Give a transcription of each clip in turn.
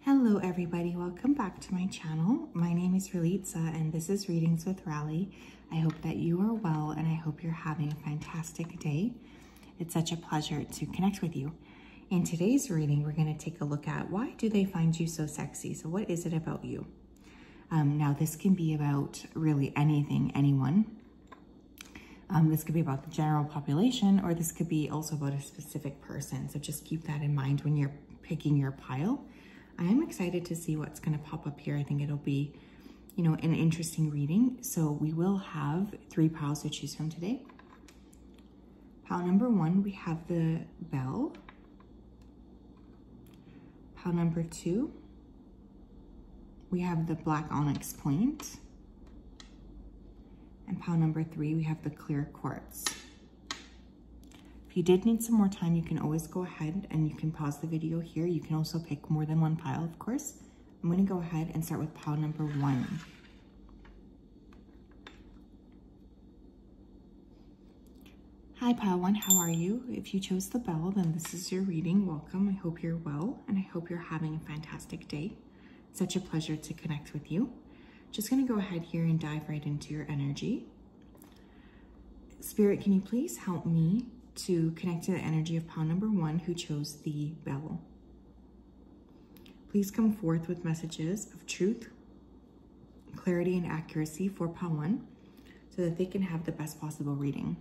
Hello everybody, welcome back to my channel. My name is Ralitza and this is Readings with Rali. I hope that you are well and I hope you're having a fantastic day. It's such a pleasure to connect with you. In today's reading, we're going to take a look at why do they find you so sexy? So what is it about you? Now this can be about really anything, anyone. This could be about the general population, or this could be also about a specific person. So just keep that in mind when you're picking your pile. I am excited to see what's going to pop up here. I think it'll be, an interesting reading. So we will have 3 piles to choose from today. Pile number 1, we have the bell. Pile number 2, we have the black onyx point. And pile number 3, we have the clear quartz. If you did need some more time, you can always go ahead and you can pause the video here. You can also pick more than one pile, of course. I'm going to go ahead and start with pile number 1. Hi, pile 1, how are you? If you chose the bell, then this is your reading. Welcome. I hope you're well and I hope you're having a fantastic day. Such a pleasure to connect with you. Just going to go ahead here and dive right into your energy. Spirit, can you please help me to connect to the energy of pile number 1 who chose the bell? Please come forth with messages of truth, clarity, and accuracy for pile 1 so that they can have the best possible reading.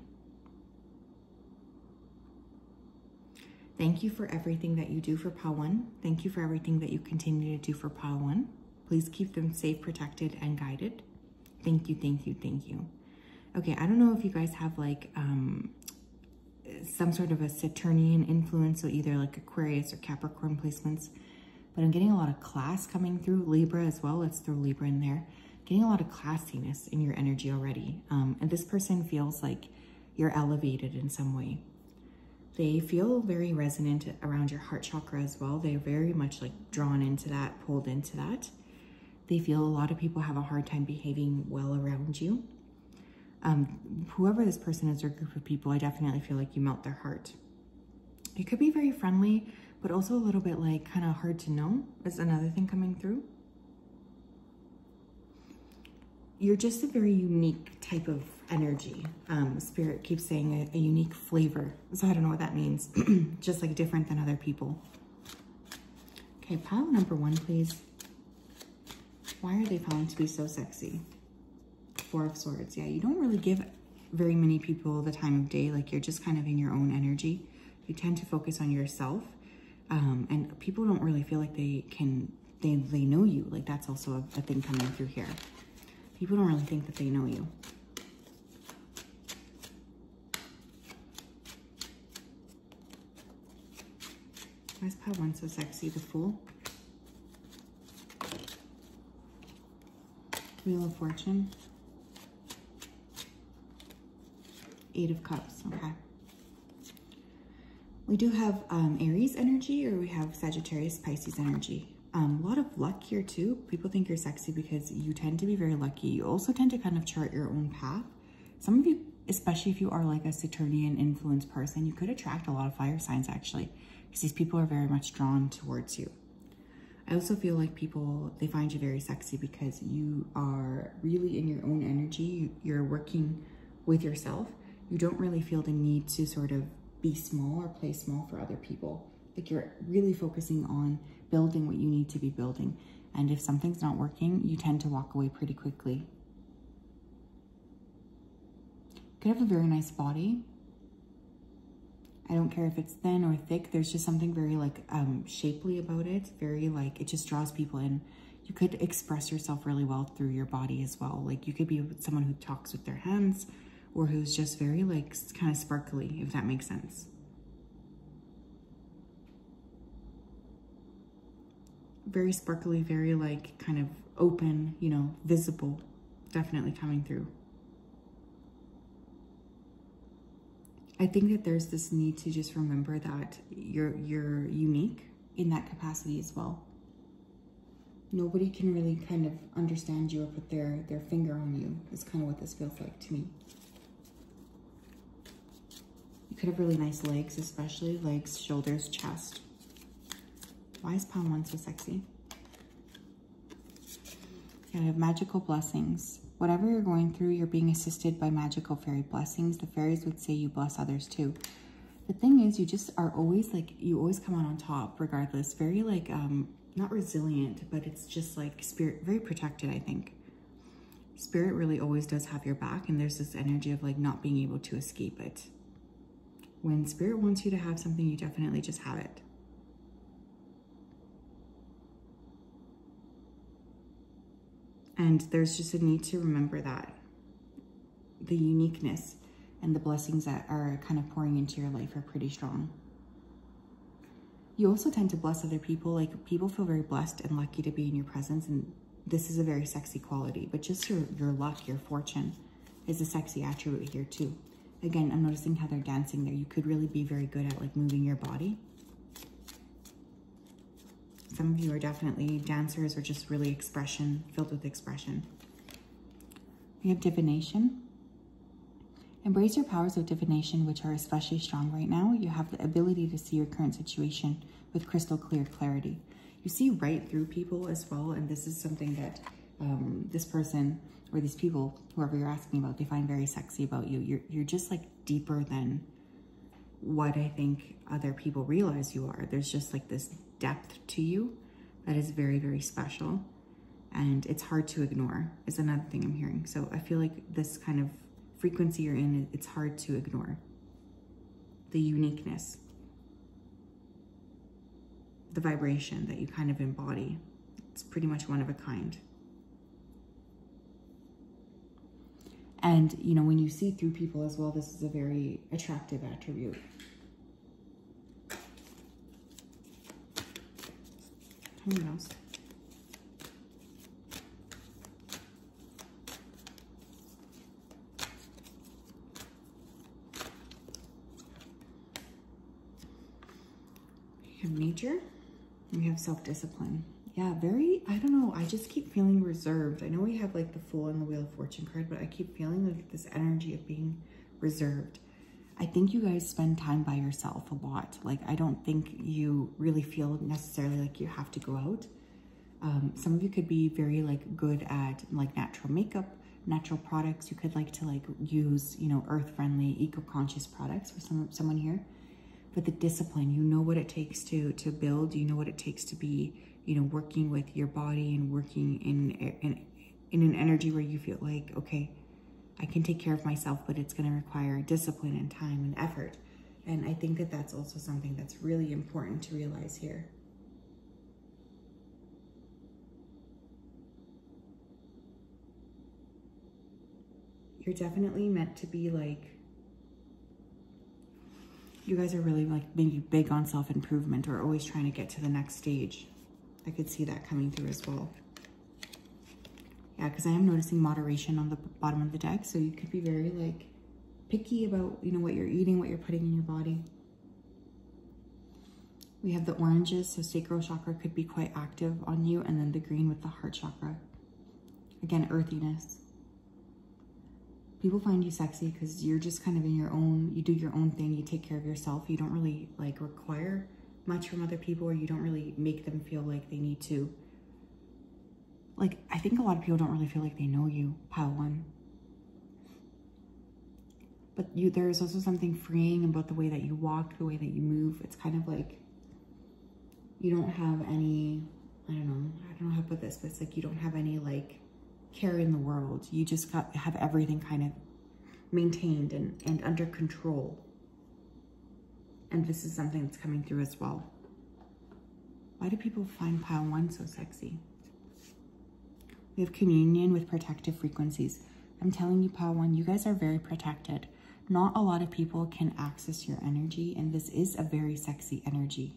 Thank you for everything that you do for pile 1. Thank you for everything that you continue to do for pile 1. Please keep them safe, protected, and guided. Thank you, thank you, thank you. Okay, I don't know if you guys have like some sort of a Saturnian influence, so either like Aquarius or Capricorn placements, but I'm getting a lot of class coming through. Libra as well, let's throw Libra in there. Getting a lot of classiness in your energy already. And this person feels like you're elevated in some way. They feel very resonant around your heart chakra as well. They're very much like drawn into that, pulled into that. They feel a lot of people have a hard time behaving well around you. Whoever this person is or group of people, I definitely feel like you melt their heart. It could be very friendly, but also a little bit like kind of hard to know is another thing coming through. You're just a very unique type of energy. Spirit keeps saying a unique flavor. So I don't know what that means. Just like different than other people. Okay, pile number 1, please. Why are they found to be so sexy? 4 of Swords. Yeah, you don't really give very many people the time of day. Like you're just kind of in your own energy. You tend to focus on yourself. And people don't really feel like they know you. Like that's also a thing coming through here. People don't really think that they know you. Why is pile 1 so sexy? The Fool. Wheel of Fortune. 8 of Cups. Okay. We do have Aries energy, or we have Sagittarius, Pisces energy. A lot of luck here too. People think you're sexy because you tend to be very lucky. You also tend to kind of chart your own path. Some of you, especially if you are like a Saturnian influence person, you could attract a lot of fire signs actually, because these people are very much drawn towards you. I also feel like people, they find you very sexy because you are really in your own energy. You're working with yourself. You don't really feel the need to sort of be small or play small for other people. Like you're really focusing on building what you need to be building. And if something's not working, you tend to walk away pretty quickly. You could have a very nice body. I don't care if it's thin or thick. There's just something very like shapely about it. Very like, it just draws people in. You could express yourself really well through your body as well. Like you could be someone who talks with their hands, or who's just very like kind of sparkly, if that makes sense. Very sparkly, very like kind of open, visible, definitely coming through. I think that there's this need to just remember that you're unique in that capacity as well. Nobody can really kind of understand you or put their finger on you, is kind of what this feels like to me. You could have really nice legs, especially legs, shoulders, chest. Why is pile 1 so sexy? Yeah, I have magical blessings. Whatever you're going through, you're being assisted by magical fairy blessings. The fairies would say you bless others too. The thing is, you just are always like, you always come out on top regardless. Very like, not resilient, but it's just like spirit, very protected, I think. Spirit really always does have your back, and there's this energy of like not being able to escape it. When spirit wants you to have something, you definitely just have it. And there's just a need to remember that. The uniqueness and the blessings that are kind of pouring into your life are pretty strong. You also tend to bless other people. Like, people feel very blessed and lucky to be in your presence, and this is a very sexy quality. But just your luck, your fortune is a sexy attribute here too. Again, I'm noticing how they're dancing there. You could really be very good at like moving your body. Some of you are definitely dancers or just really expression, filled with expression. We have divination. Embrace your powers of divination, which are especially strong right now. You have the ability to see your current situation with crystal clear clarity. You see right through people as well, and this is something that this person or these people, whoever you're asking about, they find very sexy about you. You're just like deeper than what I think other people realize you are. There's just like this depth to you that is very, very special, and it's hard to ignore is another thing I'm hearing. So I feel like this kind of frequency you're in, it's hard to ignore. The uniqueness, the vibration that you kind of embody, it's pretty much one of a kind. And, you know, when you see through people as well, this is a very attractive attribute. Tell me what else. We have nature, and we have self-discipline. Yeah, very, I don't know, I just keep feeling reserved. I know we have like the Fool and the Wheel of Fortune card, but I keep feeling like this energy of being reserved. I think you guys spend time by yourself a lot. Like, I don't think you really feel necessarily like you have to go out. Some of you could be very like good at like natural makeup, natural products. You could like to like use, you know, earth-friendly, eco-conscious products for someone here. But the discipline, you know what it takes to build, you know what it takes to be, you know, working with your body and working in an energy where you feel like, okay, I can take care of myself, but it's going to require discipline and time and effort. And I think that that's also something that's really important to realize here. You're definitely meant to be like, you guys are really like maybe big on self-improvement or always trying to get to the next stage. I could see that coming through as well. Yeah, because I am noticing moderation on the bottom of the deck. So you could be very like picky about, you know, what you're eating, what you're putting in your body. We have the oranges, so sacral chakra could be quite active on you. And then the green with the heart chakra. Again, earthiness. People find you sexy because you're just kind of in your own, you do your own thing, you take care of yourself. You don't really like require much from other people, or you don't really make them feel like they need to. Like, I think a lot of people don't really feel like they know you, pile one. But there's also something freeing about the way that you walk, the way that you move. It's kind of like, you don't have any, I don't know how to put this, but it's like you don't have any like care in the world. You just have everything kind of maintained and under control. And this is something that's coming through as well. Why do people find pile one so sexy? We have communion with protective frequencies. I'm telling you, pile one, you guys are very protected. Not a lot of people can access your energy, and this is a very sexy energy.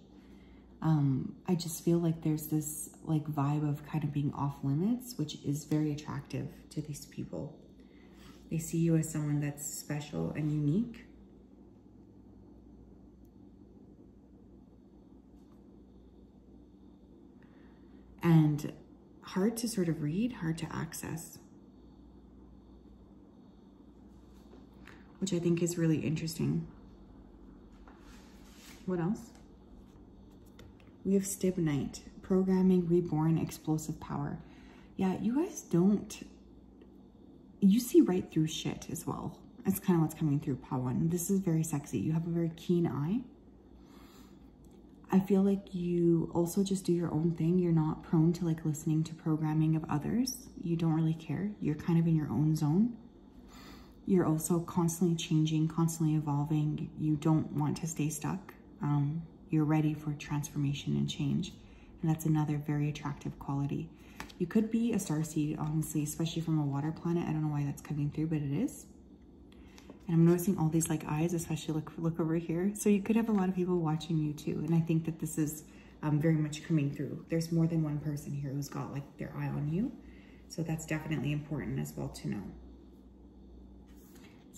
I just feel like there's this like vibe of kind of being off limits, which is very attractive to these people. They see you as someone that's special and unique. And hard to sort of read, hard to access. Which I think is really interesting. What else? We have Stibnite, programming, reborn, explosive power. Yeah, you guys don't, you see right through shit as well. It's kind of what's coming through, pile 1. This is very sexy. You have a very keen eye. I feel like you also just do your own thing. You're not prone to like listening to programming of others. You don't really care. You're kind of in your own zone. You're also constantly changing, constantly evolving. You don't want to stay stuck. You're ready for transformation and change. And that's another very attractive quality. You could be a starseed, honestly, especially from a water planet. I don't know why that's coming through, but it is. And I'm noticing all these like eyes, especially look over here. So you could have a lot of people watching you too. And I think that this is very much coming through. There's more than one person here who's got like their eye on you. So that's definitely important as well to know.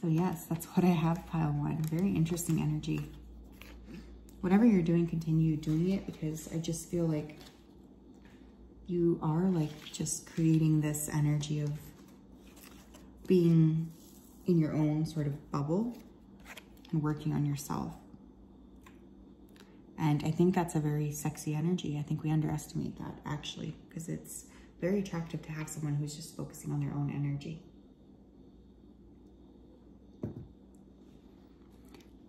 So yes, that's what I have, pile 1. Very interesting energy. Whatever you're doing, continue doing it, because I just feel like you are like just creating this energy of being in your own sort of bubble and working on yourself. And I think that's a very sexy energy. I think we underestimate that actually, because it's very attractive to have someone who's just focusing on their own energy.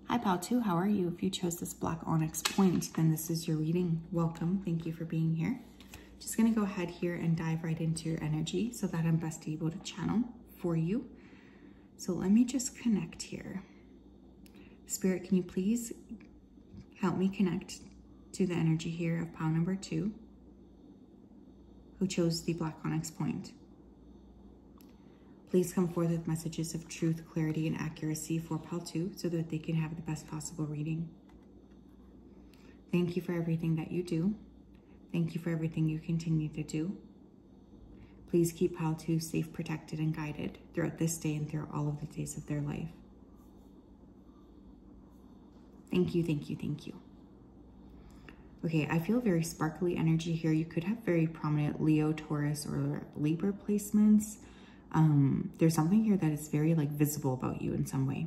Hi, pile 2, how are you? If you chose this black onyx point, then this is your reading. Welcome, thank you for being here. Just gonna go ahead here and dive right into your energy so that I'm best able to channel for you. So let me just connect here. Spirit, can you please help me connect to the energy here of pile number 2, who chose the black onyx point. Please come forth with messages of truth, clarity, and accuracy for pile 2 so that they can have the best possible reading. Thank you for everything that you do. Thank you for everything you continue to do. Please keep pile 2 safe, protected, and guided throughout this day and throughout all of the days of their life. Thank you, thank you, thank you. Okay, I feel very sparkly energy here. You could have very prominent Leo, Taurus, or Libra placements. There's something here that is very like visible about you in some way.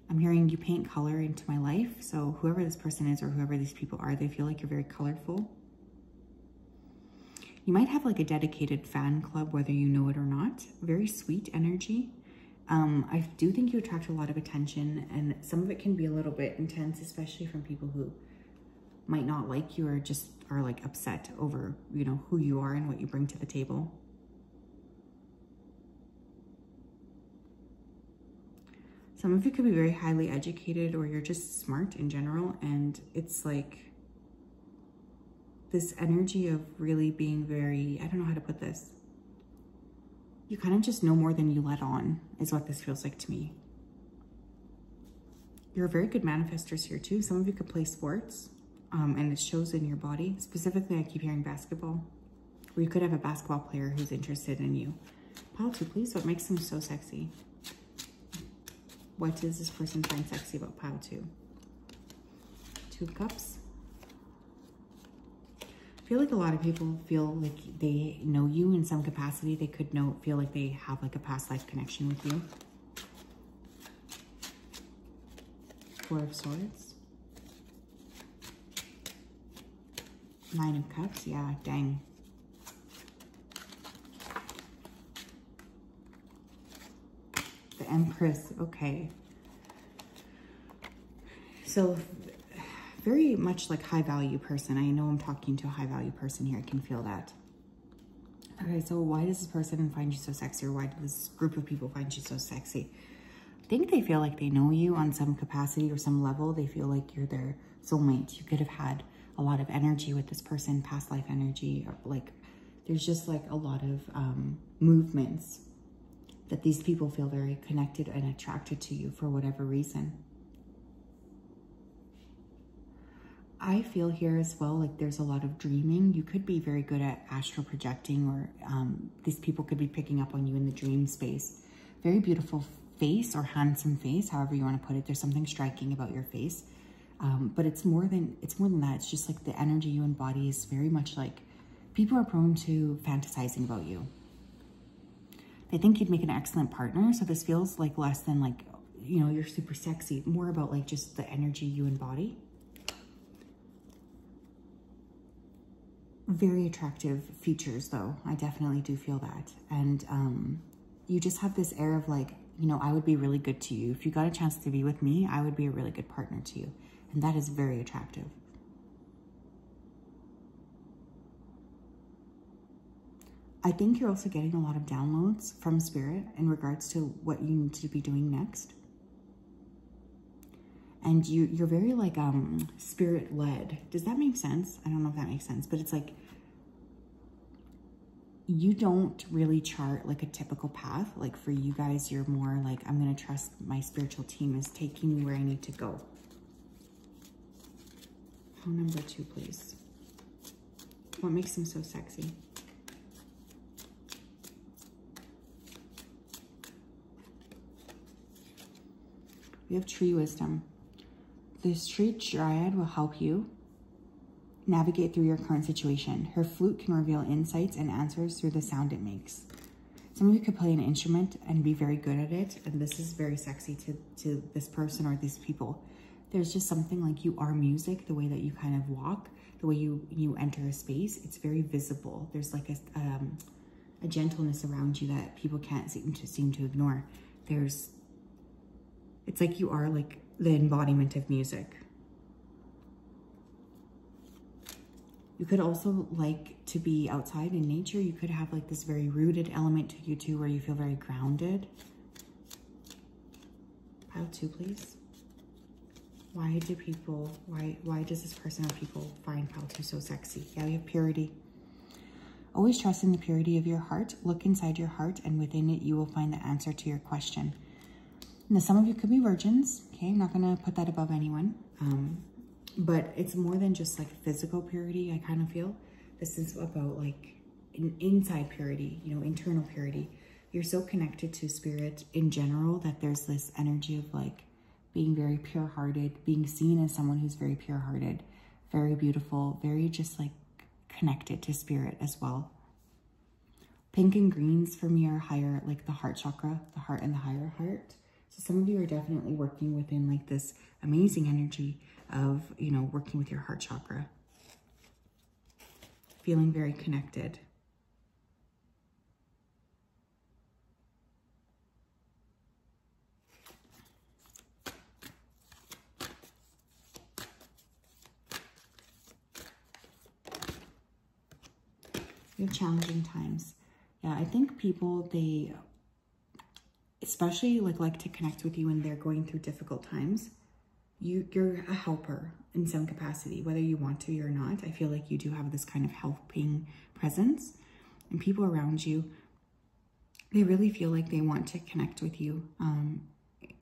I'm hearing you paint color into my life. So whoever this person is or whoever these people are, they feel like you're very colorful. You might have like a dedicated fan club, whether you know it or not. Very sweet energy. I do think you attract a lot of attention, and some of it can be a little bit intense, especially from people who might not like you or just are like upset over, you know, who you are and what you bring to the table. Some of you could be very highly educated, or you're just smart in general, and it's like this energy of really being very, I don't know how to put this. You kind of just know more than you let on, is what this feels like to me. You're very good manifestors here too. Some of you could play sports, and it shows in your body. Specifically, I keep hearing basketball. Or you could have a basketball player who's interested in you. Pile 2, please. What makes them so sexy? What does this person find sexy about pile 2? 2 of Cups. I feel like a lot of people feel like they know you in some capacity. They could feel like they have like a past life connection with you. 4 of Swords. 9 of Cups. Yeah, dang. The Empress. Okay. So very much like high value person. I know I'm talking to a high value person here. I can feel that. Okay, so why does this person find you so sexy, or why does this group of people find you so sexy? I think they feel like they know you on some capacity or some level. They feel like you're their soulmate. You could have had a lot of energy with this person, past life energy, or like there's just like a lot of movements that these people feel very connected and attracted to you for whatever reason. I feel here as well, like there's a lot of dreaming. You could be very good at astral projecting, or these people could be picking up on you in the dream space. Very beautiful face, or handsome face, however you want to put it. There's something striking about your face. But it's more than that. It's just like the energy you embody is very much like people are prone to fantasizing about you. They think you'd make an excellent partner. So this feels like less than like, you know, you're super sexy, more about like just the energy you embody. Very attractive features though. I definitely do feel that. And you just have this air of like, you know, I would be really good to you. If you got a chance to be with me, I would be a really good partner to you. And that is very attractive. I think you're also getting a lot of downloads from Spirit in regards to what you need to be doing next. And you're very like spirit led. Does that make sense? I don't know if that makes sense, but it's like you don't really chart like a typical path. Like for you guys, you're more like, I'm going to trust my spiritual team is taking me where I need to go. Pile number 2, please. What makes them so sexy? We have tree wisdom. This tree dryad will help you navigate through your current situation. Her flute can reveal insights and answers through the sound it makes. Some of you could play an instrument and be very good at it, and this is very sexy to this person or these people. There's just something like you are music, the way that you kind of walk, the way you enter a space. It's very visible. There's like a gentleness around you that people can't seem to ignore. It's like you are like the embodiment of music. You could also like to be outside in nature. You could have like this very rooted element to you too, where you feel very grounded. Pile 2, please. Why does this person or people find pile 2 so sexy? Yeah, we have purity. Always trust in the purity of your heart. Look inside your heart, and within it, you will find the answer to your question. Now, some of you could be virgins, okay? I'm not gonna put that above anyone. But it's more than just like physical purity, I kind of feel. This is about like inside purity, you know, internal purity. You're so connected to spirit in general that there's this energy of like being very pure-hearted, being seen as someone who's very pure-hearted, very beautiful, very just like connected to spirit as well. Pink and greens for me are higher, like the heart chakra, the heart and the higher heart. So some of you are definitely working within like this amazing energy of, you know, working with your heart chakra. Feeling very connected. You have challenging times. Yeah, I think people, they especially like to connect with you when they're going through difficult times. You're a helper in some capacity, whether you want to or not. I feel like you do have this kind of helping presence, and people around you, they really feel like they want to connect with you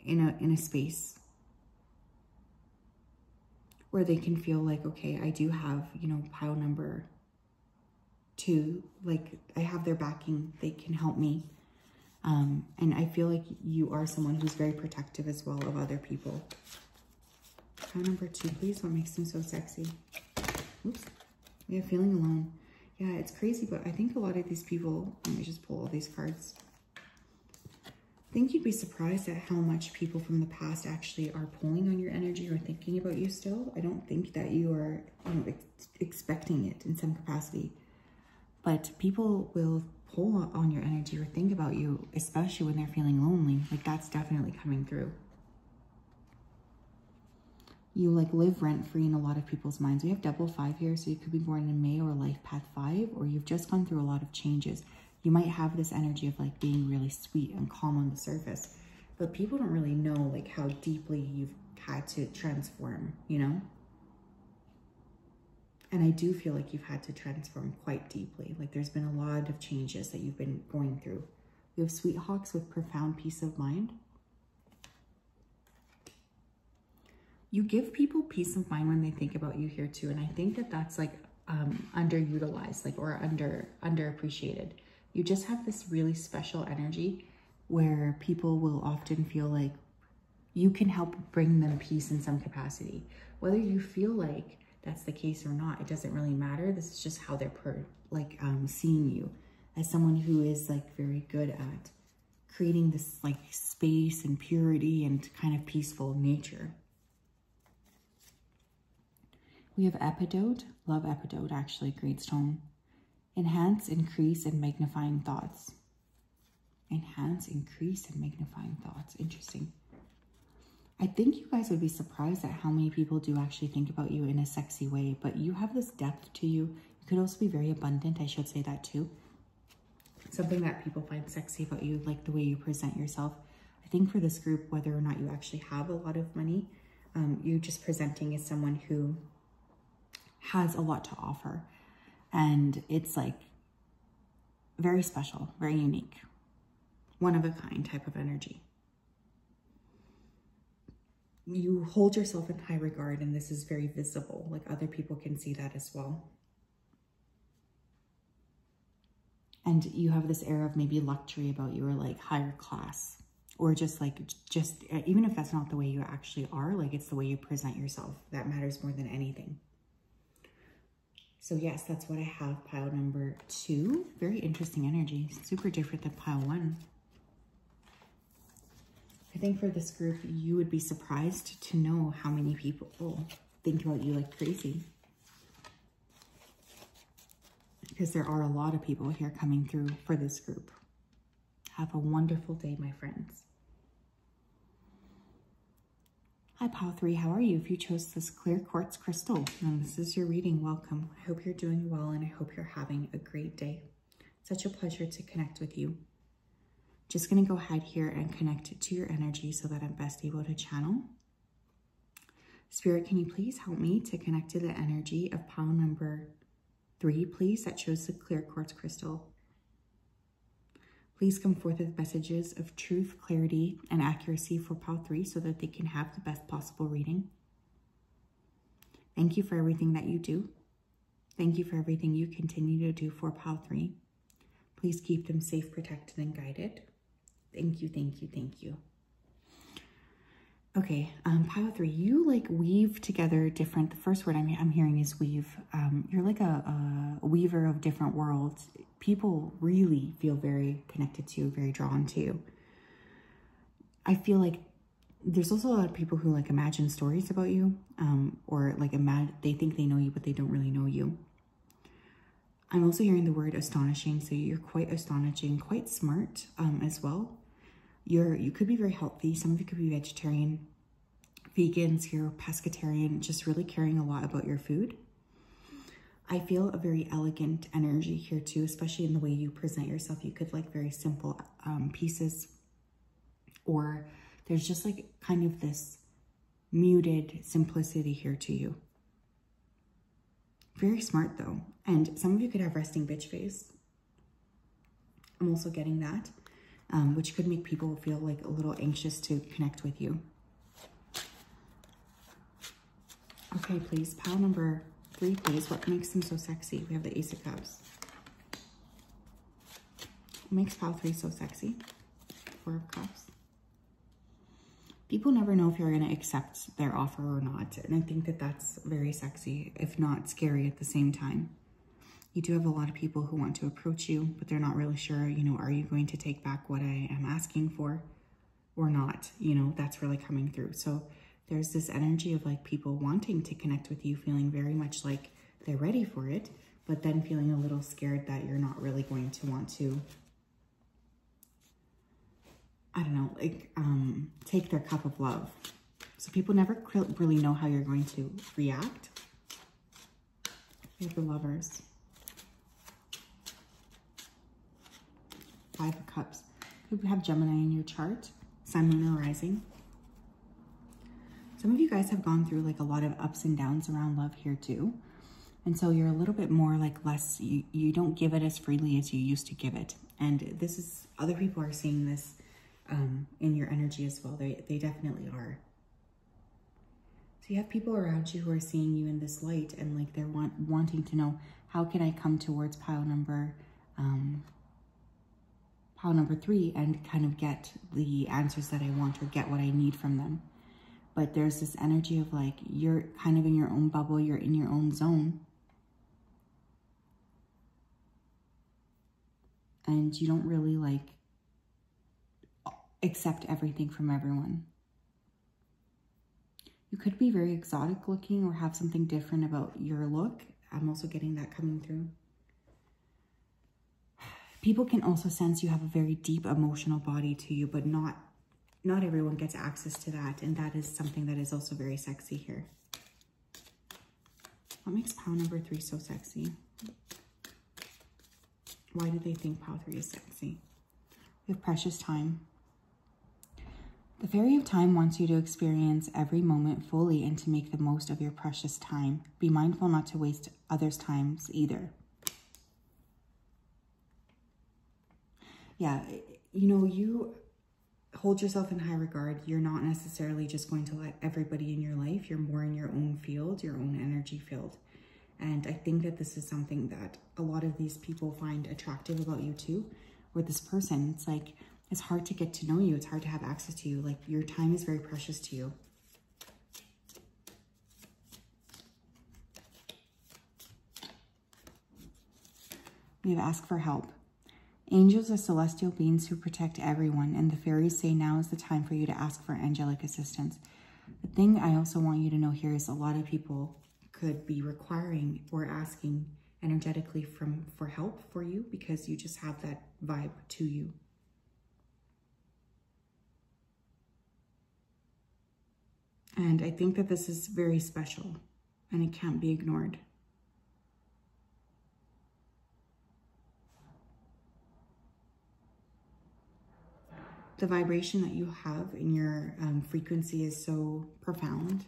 in a space where they can feel like, okay, I do have, you know, pile number 2, like I have their backing, they can help me. And I feel like you are someone who's very protective as well of other people. Pile number 2, please. What makes them so sexy? Oops. We have feeling alone. Yeah, it's crazy, but I think a lot of these people, let me just pull all these cards. I think you'd be surprised at how much people from the past actually are pulling on your energy or thinking about you still. I don't think that you are, you know, expecting it in some capacity. But people will pull on your energy or think about you, especially when they're feeling lonely. Like that's definitely coming through. You like live rent-free in a lot of people's minds. We have double 5 here, so you could be born in May or life path 5, or you've just gone through a lot of changes. You might have this energy of like being really sweet and calm on the surface, but people don't really know like how deeply you've had to transform, you know? And I do feel like you've had to transform quite deeply. Like there's been a lot of changes that you've been going through. You have sweet hawks with profound peace of mind. You give people peace of mind when they think about you here too. And I think that that's like underutilized, like, or underappreciated. You just have this really special energy where people will often feel like you can help bring them peace in some capacity. Whether you feel like that's the case or not, it doesn't really matter. This is just how they're seeing you as someone who is like very good at creating this like space and purity and kind of peaceful nature. We have epidote, love epidote actually, great stone. Enhance, increase, and magnifying thoughts. Enhance, increase, and magnifying thoughts. Interesting. I think you guys would be surprised at how many people do actually think about you in a sexy way, but you have this depth to you. You could also be very abundant, I should say that too. Something that people find sexy about you, like the way you present yourself. I think for this group, whether or not you actually have a lot of money, you're just presenting as someone who has a lot to offer. And it's like very special, very unique, one of a kind type of energy. You hold yourself in high regard, and this is very visible. Like other people can see that as well. And you have this air of maybe luxury about you, or like higher class, or just even if that's not the way you actually are, like it's the way you present yourself that matters more than anything. So yes, that's what I have, pile number 2. Very interesting energy, super different than pile 1. I think for this group, you would be surprised to know how many people think about you like crazy. Because there are a lot of people here coming through for this group. Have a wonderful day, my friends. Hi, pile 3. How are you? If you chose this clear quartz crystal, and this is your reading, welcome. I hope you're doing well, and I hope you're having a great day. Such a pleasure to connect with you. Just going to go ahead here and connect to your energy so that I'm best able to channel. Spirit, can you please help me to connect to the energy of pile number 3, please, that shows the clear quartz crystal. Please come forth with messages of truth, clarity, and accuracy for pile 3 so that they can have the best possible reading. Thank you for everything that you do. Thank you for everything you continue to do for pile 3. Please keep them safe, protected, and guided. Thank you, thank you, thank you. Okay, pile 3, you like weave together different, the first word I'm hearing is weave. You're like a weaver of different worlds. People really feel very connected to you, very drawn to you. I feel like there's also a lot of people who like imagine stories about you, or like they think they know you, but they don't really know you. I'm also hearing the word astonishing, so you're quite astonishing, quite smart as well. You could be very healthy. Some of you could be vegetarian, vegans here, pescatarian, just really caring a lot about your food. I feel a very elegant energy here too, especially in the way you present yourself. You could like very simple pieces, or there's just like kind of this muted simplicity here to you. Very smart though. And some of you could have resting bitch face. I'm also getting that. Which could make people feel like a little anxious to connect with you. Okay, please, pile number 3, please. What makes them so sexy? We have the Ace of Cups. What makes pile 3 so sexy? 4 of Cups. People never know if you're going to accept their offer or not. And I think that that's very sexy, if not scary at the same time. You do have a lot of people who want to approach you, but they're not really sure, you know, are you going to take back what I am asking for or not? You know, that's really coming through. So there's this energy of like people wanting to connect with you, feeling very much like they're ready for it, but then feeling a little scared that you're not really going to want to, I don't know, like take their cup of love. So people never really know how you're going to react. We have the Lovers. 5 of Cups. You have Gemini in your chart, Sun, Moon, or Rising. Some of you guys have gone through like a lot of ups and downs around love here too. And so you're a little bit more like less, you don't give it as freely as you used to give it. And this is, other people are seeing this in your energy as well. They definitely are. So you have people around you who are seeing you in this light, and like they're wanting to know, how can I come towards pile number 3 and kind of get the answers that I want or get what I need from them. But there's this energy of like, you're kind of in your own bubble, you're in your own zone. And you don't really like accept everything from everyone. You could be very exotic looking or have something different about your look. I'm also getting that coming through. People can also sense you have a very deep emotional body to you, but not everyone gets access to that. And that is something that is also very sexy here. What makes pile number 3 so sexy? Why do they think pile 3 is sexy? We have precious time. The Fairy of Time wants you to experience every moment fully and to make the most of your precious time. Be mindful not to waste others' times either. Yeah, you know, you hold yourself in high regard. You're not necessarily just going to let everybody in your life. You're more in your own field, your own energy field. And I think that this is something that a lot of these people find attractive about you too. With this person, it's like, it's hard to get to know you. It's hard to have access to you. Like, your time is very precious to you. We have asked for help. Angels are celestial beings who protect everyone, and the fairies say now is the time for you to ask for angelic assistance. The thing I also want you to know here is a lot of people could be requiring or asking energetically for help for you because you just have that vibe to you. And I think that this is very special and it can't be ignored. The vibration that you have in your frequency is so profound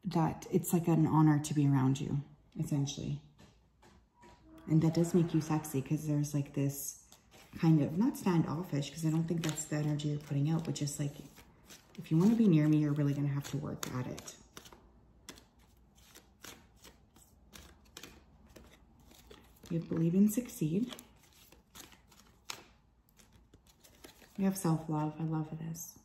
that it's like an honor to be around you, essentially. And that does make you sexy because there's like this kind of, not standoffish, because I don't think that's the energy you're putting out, but just like, if you want to be near me, you're really going to have to work at it. You believe and succeed. We have self-love. I love this.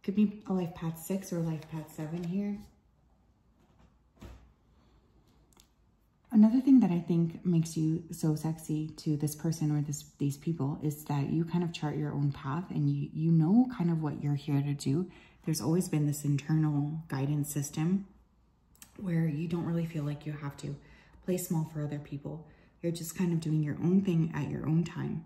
Could be a life path 6 or a life path 7 here. Another thing that I think makes you so sexy to this person or these people is that you kind of chart your own path and you know kind of what you're here to do. There's always been this internal guidance system where you don't really feel like you have to play small for other people. You're just kind of doing your own thing at your own time.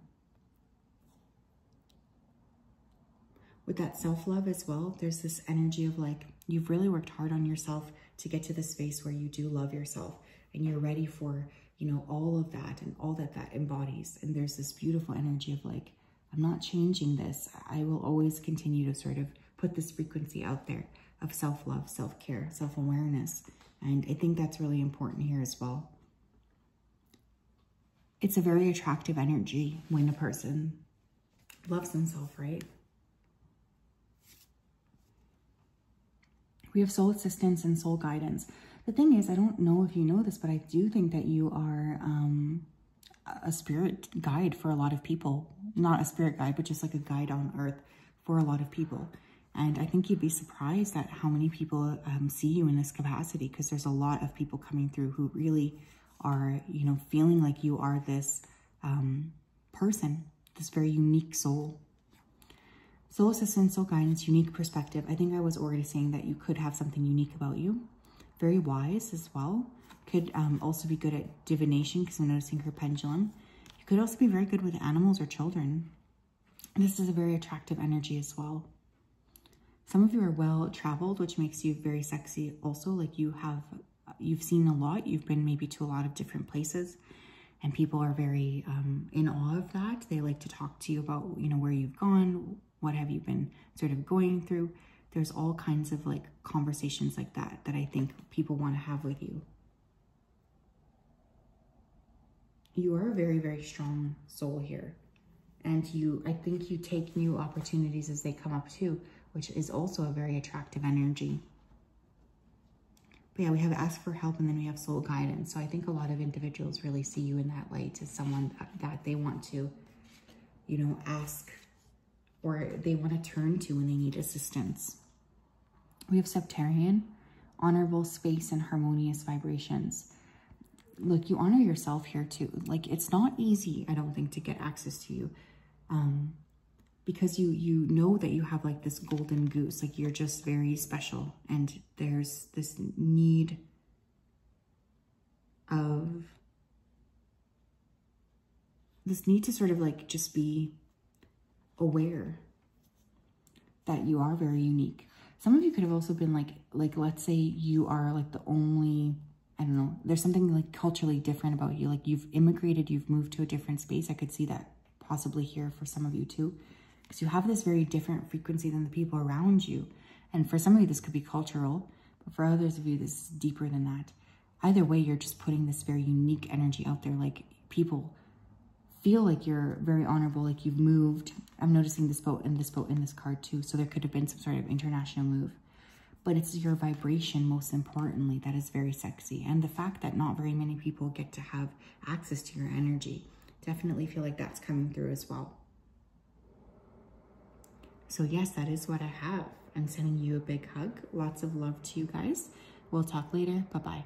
With that self-love as well, there's this energy of like, you've really worked hard on yourself to get to the space where you do love yourself and you're ready for, you know, all of that and all that that embodies. And there's this beautiful energy of like, I'm not changing this. I will always continue to sort of put this frequency out there of self-love, self-care, self-awareness. And I think that's really important here as well. It's a very attractive energy when a person loves themselves, right? We have soul assistance and soul guidance. The thing is, I don't know if you know this, but I do think that you are a spirit guide for a lot of people. Not a spirit guide, but just like a guide on earth for a lot of people. And I think you'd be surprised at how many people see you in this capacity, because there's a lot of people coming through who really are, you know, feeling like you are this person, this very unique soul. Soul assistance, soul guidance, unique perspective. I think I was already saying that you could have something unique about you. Very wise as well. Could also be good at divination, because I'm noticing her pendulum. You could also be very good with animals or children. This is a very attractive energy as well. Some of you are well traveled, which makes you very sexy also. Like you've seen a lot. You've been maybe to a lot of different places. And people are very in awe of that. They like to talk to you about, you know, where you've gone, what have you been sort of going through. There's all kinds of like conversations like that that I think people want to have with you. You are a very, very strong soul here. And I think you take new opportunities as they come up too, which is also a very attractive energy. But yeah, we have ask for help and then we have soul guidance. So I think a lot of individuals really see you in that light as someone that they want to, you know, ask or they want to turn to when they need assistance. We have Septarian, honorable space and harmonious vibrations. Look, you honor yourself here too. Like, it's not easy, I don't think, to get access to you. because you know that you have like this golden goose, like you're just very special, and there's this need to sort of like just be aware that you are very unique. Some of you could have also been like let's say you are like the only, I don't know, there's something like culturally different about you. Like you've immigrated, you've moved to a different space. I could see that possibly here for some of you too, because you have this very different frequency than the people around you. And for some of you, this could be cultural, but for others of you, this is deeper than that. Either way, you're just putting this very unique energy out there. Like people feel like you're very honorable, like you've moved. I'm noticing this boat and this boat in this card too. So there could have been some sort of international move, but it's your vibration, most importantly, that is very sexy. And the fact that not very many people get to have access to your energy, definitely feel like that's coming through as well. So yes, that is what I have. I'm sending you a big hug. Lots of love to you guys. We'll talk later. Bye-bye.